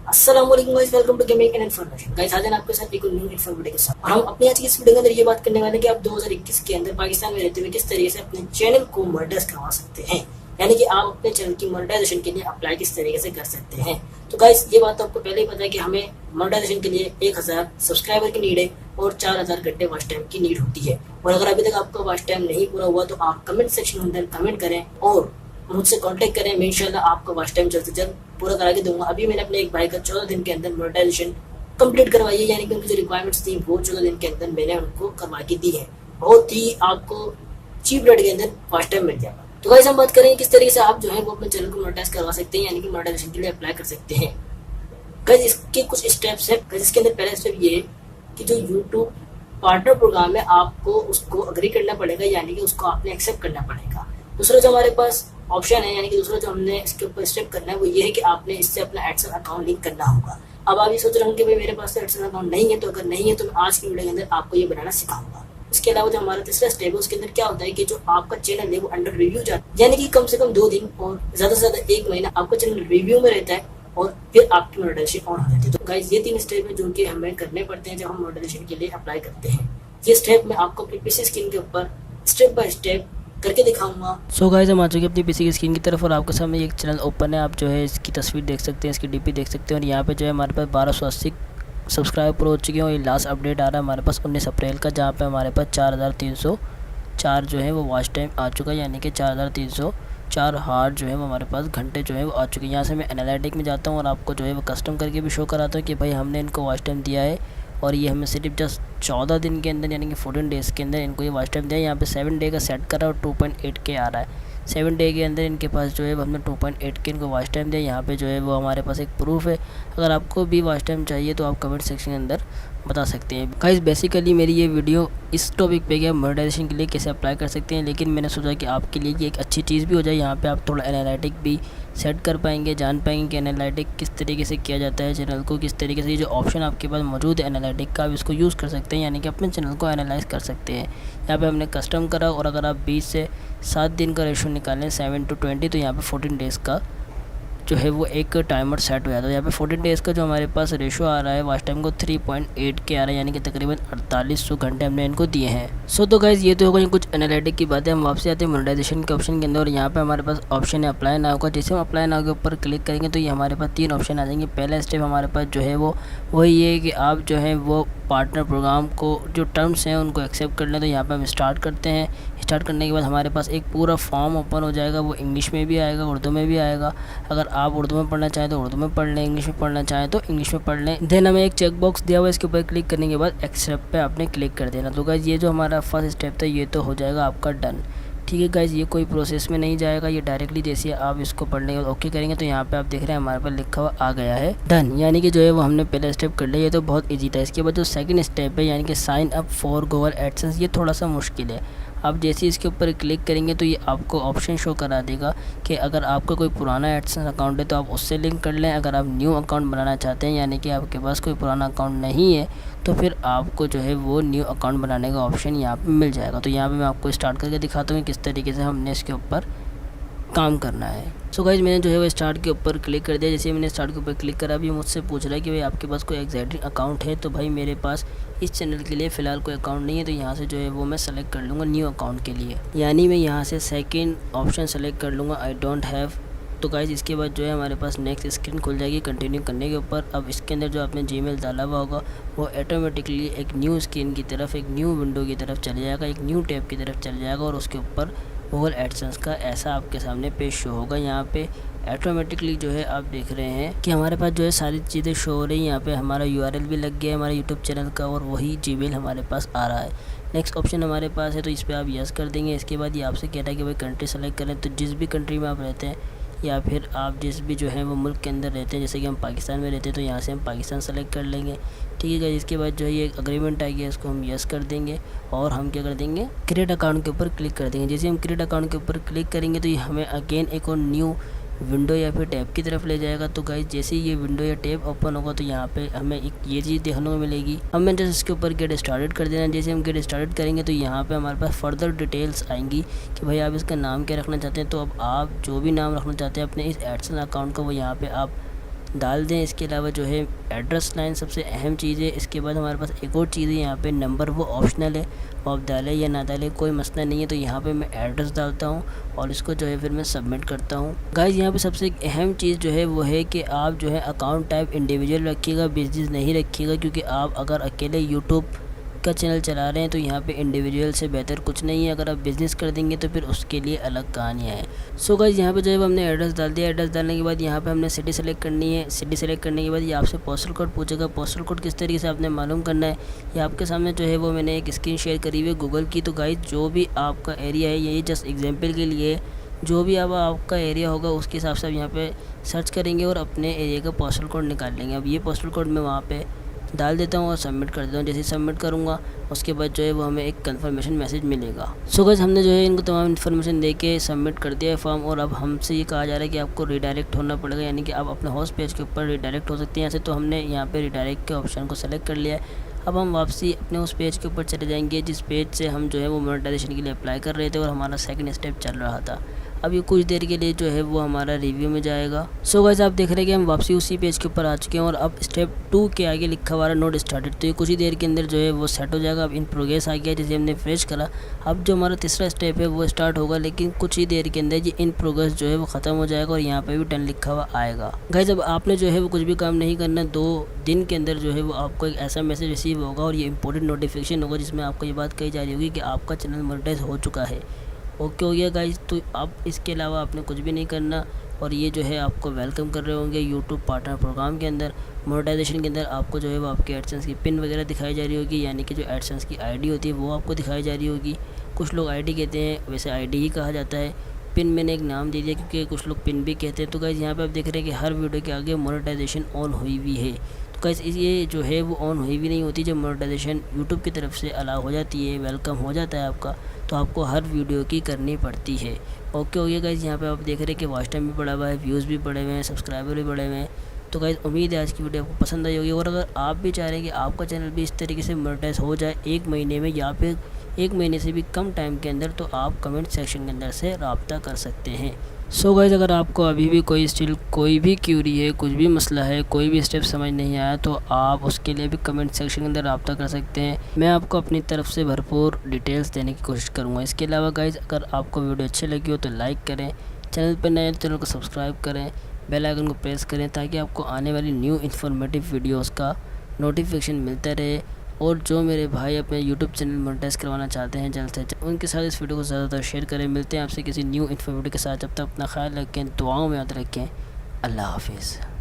अस्सलाम वालेकुम guys, welcome to gaming and information. Guys आज हम आपके साथ एक न्यू इन्फॉर्मेशन वीडियो के साथ, और हम अपनी आज की इस वीडियो के अंदर ये बात करने वाले हैं कि आप 2021 के अंदर पाकिस्तान में रहते हुए किस तरीके से अपने चैनल को मोनेटाइज करवा सकते हैं, यानी कि आप अपने चैनल की मोनेटाइजेशन के लिए अप्लाई किस तरीके से कर सकते हैं। तो गाइस ये बात तो आपको पहले ही पता है कि हमें मोनेटाइजेशन के लिए 1000 सब्सक्राइबर की नीड है और 4000 घंटे वॉच टाइम की नीड होती है। और अगर अभी तक आपका वॉच टाइम नहीं पूरा हुआ तो आप कमेंट सेक्शन में अंदर कमेंट करें और मुझसे कांटेक्ट करें। मैं इंशाल्लाह आपका वॉच टाइम जल्द से जल्द पूरा करा के दूंगा। अभी मैंने अपने एक भाई का 14 दिन के अंदर मोनेटाइजेशन कंप्लीट करवाई है, यानी कि उनकी जो रिक्वायरमेंट्स थी वो 14 दिन के अंदर मैंने उनको करवा के दी है। बहुत ही आपको चीप रेट के अंदर वॉच टाइम मिल जाएगा। तो गाइस हम बात करें किस तरीके से आप जो है वो अपने चैनल को मोनेटाइज करवा सकते हैं, यानी कि मोनेटाइजेशन के लिए अप्लाई कर सकते हैं। गाइस इसके कुछ स्टेप्स है। गाइस इसके अंदर पहला स्टेप ये है कि जो यूट्यूब पार्टनर प्रोग्राम है आपको उसको अग्री करना पड़ेगा, यानी कि उसको आपने एक्सेप्ट करना पड़ेगा। दूसरा जो हमारे पास ऑप्शन है, यानी कि दूसरा जो हमने इसके ऊपर स्टेप करना है वो ये है कि आपने इससे अपना एडसेंस अकाउंट लिंक करना होगा। अब आप ये सोच रहे होंगे कि भाई मेरे पास तो एडसेंस अकाउंट नहीं है, तो अगर नहीं है तो मैं आज की वीडियो के अंदर आपको ये बनाना सिखाऊंगा। इसके अलावा जो हमारा तीसरा स्टेप है उसके अंदर क्या होता है कि जो आपका चैनल है वो अंडर रिव्यू जाता है, यानी कि कम से कम 2 दिन और ज्यादा से ज्यादा 1 महीना आपका चैनल रिव्यू में रहता है और फिर आपकी मोनेटाइजेशन ऑन हो जाती है। तो गाइस ये 3 स्टेप है जो कि हमें करने पड़ते हैं जब हम मोनेटाइजेशन के लिए अप्लाई करते हैं। ये स्टेप मैं आपको अपनी पीसी स्क्रीन के ऊपर स्टेप बाय स्टेप करके दिखाऊंगा। सो गाइस हम आ चुके हैं अपनी पीसी की स्क्रीन की तरफ और आपके सामने एक चैनल ओपन है। आप जो है इसकी तस्वीर देख सकते हैं, इसकी डीपी देख सकते हैं और यहाँ पे जो है हमारे पास 1280 सब्सक्राइबर पूरे हो चुके हैं। और ये लास्ट अपडेट आ रहा है हमारे पास 19 अप्रैल का, जहाँ पे हमारे पास 4304 जो है वो वॉच टाइम आ चुका है, यानी कि 4304 हार्ड जो है वो हमारे पास घंटे जो है वो आ चुके हैं। यहाँ से मैं एनालिटिक में जाता हूँ और आपको जो है वो कस्टम करके भी शो कराता हूँ कि भाई हमने इनको वॉच टाइम दिया है और ये हमें सिर्फ जस्ट 14 दिन के अंदर यानी कि 14 डेज़ के अंदर इनको ये वॉच टाइम दिया है। यहाँ पे 7 डे का सेट करा और 2.8K आ रहा है। 7 डे के अंदर इनके पास जो है हमने 2.8K इनको वॉच टाइम दिया। यहाँ पे जो है वो हमारे पास एक प्रूफ है। अगर आपको भी वॉच टाइम चाहिए तो आप कमेंट सेक्शन के अंदर बता सकते हैं। गाइस बेसिकली मेरी ये वीडियो इस टॉपिक पे गया मोनेटाइजेशन के लिए कैसे अप्लाई कर सकते हैं, लेकिन मैंने सोचा कि आपके लिए ये एक अच्छी चीज़ भी हो जाए। यहाँ पे आप थोड़ा एनालिटिक भी सेट कर पाएंगे, जान पाएंगे कि एनालिटिक किस तरीके से किया जाता है, चैनल को किस तरीके से ये जो ऑप्शन आपके पास मौजूद है एनालिटिक का, आप इसको यूज़ कर सकते हैं, यानी कि अपने चैनल को एनालाइज कर सकते हैं। यहाँ पे हमने कस्टम करा और अगर आप 20 से 7 दिन का रेशो निकालें 7 to 20 तो यहाँ पे 14 डेज़ का जो है वो एक टाइमर सेट हो जाता है। यहाँ पे 14 डेज़ का जो हमारे पास रेशो आ रहा है वॉच टाइम को 3.8K आ रहा है, यानी कि तकरीबन 4800 घंटे हमने इनको दिए हैं। सो तो गाइज़ ये तो हो गई कुछ एनालिटिक की बातें। हम वापसी आते हैं मोनेटाइजेशन के ऑप्शन के अंदर और यहाँ पे हमारे पास ऑप्शन है अप्लाई नाउ का। जैसे हम अप्लाई नाउ के ऊपर क्लिक करेंगे तो ये हमारे पास 3 ऑप्शन आ जाएंगे। पहला स्टेप हमारे पास जो है वो वही है कि आप जो है वो पार्टनर प्रोग्राम को जो टर्म्स हैं उनको एक्सेप्ट कर लें। तो यहाँ पे हम स्टार्ट करते हैं। स्टार्ट करने के बाद हमारे पास एक पूरा फॉर्म ओपन हो जाएगा, वो इंग्लिश में भी आएगा, उर्दू में भी आएगा। अगर आप उर्दू में पढ़ना चाहें तो उर्दू में पढ़ लें, इंग्लिश में पढ़ना चाहें तो इंग्लिश में पढ़ लें। देन हमें एक चेक बॉक्स दिया हुआ है, इसके ऊपर क्लिक करने के बाद एक्सेप्ट पे आपने क्लिक कर देना। तो गाइस ये जो हमारा फर्स्ट स्टेप था ये तो हो जाएगा आपका डन। ठीक है गाइस, ये कोई प्रोसेस में नहीं जाएगा, ये डायरेक्टली जैसे आप इसको पढ़ने के बाद ओके करेंगे तो यहाँ पे आप देख रहे हैं हमारे पास लिखा हुआ आ गया है डन, यानी कि जो है वो हमने पहला स्टेप कर लिया। ये तो बहुत इजी था। इसके बाद जो सेकंड स्टेप है यानी कि sign up for Google AdSense, ये थोड़ा सा मुश्किल है। आप जैसे इसके ऊपर क्लिक करेंगे तो ये आपको ऑप्शन शो करा देगा कि अगर आपका कोई पुराना एडसेंस अकाउंट है तो आप उससे लिंक कर लें। अगर आप न्यू अकाउंट बनाना चाहते हैं यानी कि आपके पास कोई पुराना अकाउंट नहीं है तो फिर आपको जो है वो न्यू अकाउंट बनाने का ऑप्शन यहाँ पे मिल जाएगा। तो यहाँ पे मैं आपको स्टार्ट करके दिखाता हूँ किस तरीके से हमने इसके ऊपर काम करना है। सो गाइज मैंने जो है वो स्टार्ट के ऊपर क्लिक कर दिया। जैसे मैंने स्टार्ट के ऊपर क्लिक करा, अभी मुझसे पूछ रहा है कि भाई आपके पास कोई एग्जिस्टिंग अकाउंट है। तो भाई मेरे पास इस चैनल के लिए फ़िलहाल कोई अकाउंट नहीं है, तो यहाँ से जो है वो मैं सेलेक्ट कर लूँगा न्यू अकाउंट के लिए, यानी मैं यहाँ से सेकेंड ऑप्शन सेलेक्ट कर लूँगा आई डोंट हैव। तो गाइज इसके बाद जो है हमारे पास नेक्स्ट स्क्रीन खुल जाएगी कंटिन्यू करने के ऊपर। अब इसके अंदर जो आपने जीमेल डाला हुआ होगा वो ऑटोमेटिकली एक न्यू स्क्रीन की तरफ, एक न्यू विंडो की तरफ चले जाएगा, एक न्यू टैब की तरफ चले जाएगा और उसके ऊपर गूगल एडसेंस का ऐसा आपके सामने पेज शो होगा। यहाँ पे ऑटोमेटिकली जो है आप देख रहे हैं कि हमारे पास जो है सारी चीज़ें शो हो रही हैं। यहाँ पे हमारा URL भी लग गया है हमारे यूट्यूब चैनल का और वही जीमेल हमारे पास आ रहा है। नेक्स्ट ऑप्शन हमारे पास है तो इस पर आप यस कर देंगे। इसके बाद ये आपसे कहता है कि भाई कंट्री सेलेक्ट करें, तो जिस भी कंट्री में आप रहते हैं या फिर आप जिस भी जो है वो मुल्क के अंदर रहते हैं, जैसे कि हम पाकिस्तान में रहते हैं तो यहाँ से हम पाकिस्तान सेलेक्ट कर लेंगे। ठीक है, इसके बाद जो है ये अग्रीमेंट आएगी इसको हम यस कर देंगे और हम क्या कर देंगे क्रिएट अकाउंट के ऊपर क्लिक कर देंगे। जैसे हम क्रिएट अकाउंट के ऊपर क्लिक करेंगे तो ये हमें अगेन एक और न्यू विंडो या फिर टैब की तरफ ले जाएगा। तो गाइस जैसे ही ये विंडो या टैब ओपन होगा तो यहाँ पे हमें एक ये चीज़ देखने को मिलेगी। हमें जस्ट इसके ऊपर गेट स्टार्टेड कर देना। जैसे हम गेट स्टार्टेड करेंगे तो यहाँ पे हमारे पास फर्दर डिटेल्स आएंगी कि भाई आप इसका नाम क्या रखना चाहते हैं। तो अब आप जो भी नाम रखना चाहते हैं अपने इस एडसेंस अकाउंट का वो यहाँ पे आप डाल दें। इसके अलावा जो है एड्रेस लाइन सबसे अहम चीज़ है। इसके बाद हमारे पास एक और चीज़ है, यहाँ पे नंबर वो ऑप्शनल है, वो आप डालें या ना डालें कोई मसला नहीं है। तो यहाँ पे मैं एड्रेस डालता हूँ और इसको जो है फिर मैं सबमिट करता हूँ। गाइस यहाँ पे सबसे एक अहम चीज़ जो है वो है कि आप जो है अकाउंट टाइप इंडिविजुअल रखिएगा, बिजनेस नहीं रखिएगा, क्योंकि आप अगर अकेले यूट्यूब का चैनल चला रहे हैं तो यहाँ पे इंडिविजुअल से बेहतर कुछ नहीं है। अगर आप बिज़नेस कर देंगे तो फिर उसके लिए अलग कहानियाँ हैं। सो गाइस यहाँ पे जो है हमने एड्रेस डाल दिया। एड्रेस डालने के बाद यहाँ पे हमने सिटी सेलेक्ट करनी है। सिटी सेलेक्ट करने के बाद ये आपसे पोस्टल कोड पूछेगा। पोस्टल कोड किस तरीके से आपने मालूम करना है, ये आपके सामने जो है वो मैंने एक स्क्रीन शेयर करी हुई है गूगल की। तो गाइस जो भी आपका एरिया है, ये जस्ट एग्जाम्पल के लिए, जो भी अब आपका एरिया होगा उसके हिसाब से आप यहाँ पे सर्च करेंगे और अपने एरिया का पोस्टल कोड निकाल लेंगे। अब ये पोस्टल कोड मैं वहाँ पे डाल देता हूँ और सबमिट कर देता हूँ। जैसे सबमिट करूँगा उसके बाद जो है वो हमें एक कंफर्मेशन मैसेज मिलेगा। सो गाइस हमने जो है इनको तमाम इन्फॉर्मेशन दे के सबमिट कर दिया है फॉर्म, और अब हमसे ये कहा जा रहा है कि आपको रिडायरेक्ट होना पड़ेगा, यानी कि आप अपने होस्ट पेज के ऊपर रिडायरेक्ट हो सकते हैं। ऐसे तो हमने यहाँ पे रिडायरेक्ट के ऑप्शन को सेलेक्ट कर लिया है। अब हम वापसी अपने उस पेज के ऊपर चले जाएंगे जिस पेज से हम जो है वो मोनेटाइजेशन के लिए अप्लाई कर रहे थे और हमारा सेकंड स्टेप चल रहा था। अब ये कुछ देर के लिए जो है वो हमारा रिव्यू में जाएगा। सो गाइस आप देख रहे हैं कि हम वापसी उसी पेज के ऊपर आ चुके हैं और अब स्टेप 2 के आगे लिखा हुआ है नोट स्टार्टेड। तो ये कुछ ही देर के अंदर जो है वो सेट हो जाएगा। अब इन प्रोग्रेस आ गया, जैसे हमने फ्रेश करा। अब जो हमारा तीसरा स्टेप है वो स्टार्ट होगा, लेकिन कुछ ही देर के अंदर ये इन प्रोग्रेस जो है वो ख़त्म हो जाएगा और यहाँ पे भी 10 लिखा हुआ आएगा। गाइस अब आपने जो है वो कुछ भी काम नहीं करना, 2 दिन के अंदर जो है वो आपको एक ऐसा मैसेज रिसीव होगा और ये इंपॉर्टेंट नोटिफिकेशन होगा जिसमें आपको ये बात कही जा रही होगी कि आपका चैनल मोनेटाइज हो चुका है। ओके हो गया गाइस। तो अब इसके अलावा आपने कुछ भी नहीं करना और ये जो है आपको वेलकम कर रहे होंगे यूट्यूब पार्टनर प्रोग्राम के अंदर। मोनेटाइजेशन के अंदर आपको जो है वो आपके एडसेंस की पिन वगैरह दिखाई जा रही होगी, यानी कि जो एडसेंस की आईडी होती है वो आपको दिखाई जा रही होगी। कुछ लोग आईडी कहते हैं, वैसे आईडी ही कहा जाता है। पिन मैंने एक नाम दे दिया क्योंकि कुछ लोग पिन भी कहते हैं। तो गाइस यहाँ पे आप देख रहे हैं कि हर वीडियो के आगे मोनेटाइजेशन ऑन हुई हुई है। तो गाइस ये जो है वो ऑन हुई भी नहीं होती। जब मोनेटाइजेशन यूट्यूब की तरफ से अलाउ हो जाती है, वेलकम हो जाता है आपका, तो आपको हर वीडियो की करनी पड़ती है। ओके हो गया गाइस। यहाँ पे आप देख रहे हैं कि वॉच टाइम भी बढ़ा हुआ है, व्यूज़ भी बढ़े हुए हैं, सब्सक्राइबर भी बढ़े हुए हैं। तो गाइस उम्मीद है आज की वीडियो आपको पसंद आई होगी, और अगर आप भी चाह रहे हैं कि आपका चैनल भी इस तरीके से मोनेटाइज हो जाए 1 महीने में या फिर 1 महीने से भी कम टाइम के अंदर, तो आप कमेंट सेक्शन के अंदर से रब्ता कर सकते हैं। सो गाइस अगर आपको अभी भी कोई भी क्यूरी है, कुछ भी मसला है, कोई भी स्टेप समझ नहीं आया, तो आप उसके लिए भी कमेंट सेक्शन के अंदर रब्ता कर सकते हैं। मैं आपको अपनी तरफ से भरपूर डिटेल्स देने की कोशिश करूँगा। इसके अलावा गाइस अगर आपको वीडियो अच्छी लगी हो तो लाइक करें, चैनल पर नए चैनल को सब्सक्राइब करें, बेल आइकन को प्रेस करें ताकि आपको आने वाली न्यू इन्फॉर्मेटिव वीडियोस का नोटिफिकेशन मिलता रहे। और जो मेरे भाई अपने यूट्यूब चैनल मोनेटाइज करवाना चाहते हैं जल्द से जल्द, उनके साथ इस वीडियो को ज़्यादातर शेयर करें। मिलते हैं आपसे किसी न्यू इन्फॉर्मेटिव के साथ, जब तक अपना ख्याल रखें, दुआओं में याद रखें। अल्लाह हाफिज़।